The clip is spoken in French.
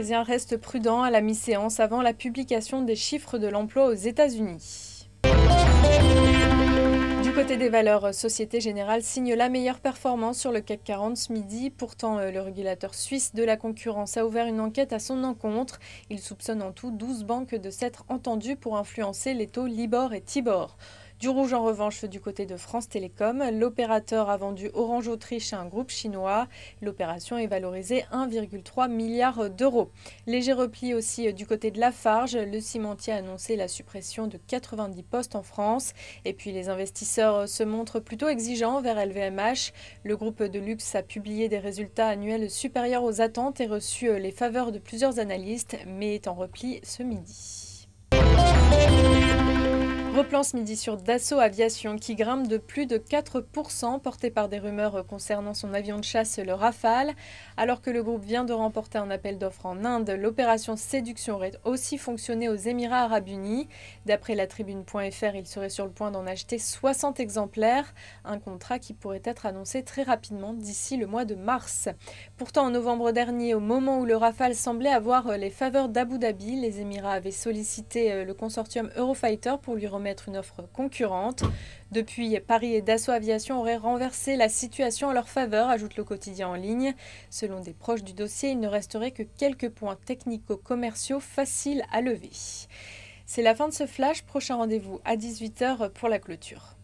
Parisien reste prudent à la mi-séance avant la publication des chiffres de l'emploi aux États-Unis. Du côté des valeurs, Société Générale signe la meilleure performance sur le CAC 40 ce midi. Pourtant, le régulateur suisse de la concurrence a ouvert une enquête à son encontre. Il soupçonne en tout 12 banques de s'être entendues pour influencer les taux Libor et Tibor. Du rouge en revanche du côté de France Télécom. L'opérateur a vendu Orange Autriche à un groupe chinois. L'opération est valorisée 1,3 milliard d'euros. Léger repli aussi du côté de Lafarge. Le cimentier a annoncé la suppression de 90 postes en France. Et puis les investisseurs se montrent plutôt exigeants vers LVMH. Le groupe de luxe a publié des résultats annuels supérieurs aux attentes et reçu les faveurs de plusieurs analystes, mais est en repli ce midi. Replan ce midi sur Dassault Aviation qui grimpe de plus de 4%, porté par des rumeurs concernant son avion de chasse, le Rafale. Alors que le groupe vient de remporter un appel d'offres en Inde, l'opération Séduction aurait aussi fonctionné aux Émirats Arabes Unis. D'après la Tribune.fr, il serait sur le point d'en acheter 60 exemplaires, un contrat qui pourrait être annoncé très rapidement d'ici le mois de mars. Pourtant, en novembre dernier, au moment où le Rafale semblait avoir les faveurs d'Abu Dhabi, les Émirats avaient sollicité le consortium Eurofighter pour lui remettre une offre concurrente. Depuis, Paris et Dassault Aviation auraient renversé la situation en leur faveur, ajoute le quotidien en ligne. Selon des proches du dossier, il ne resterait que quelques points technico-commerciaux faciles à lever. C'est la fin de ce flash. Prochain rendez-vous à 18 h pour la clôture.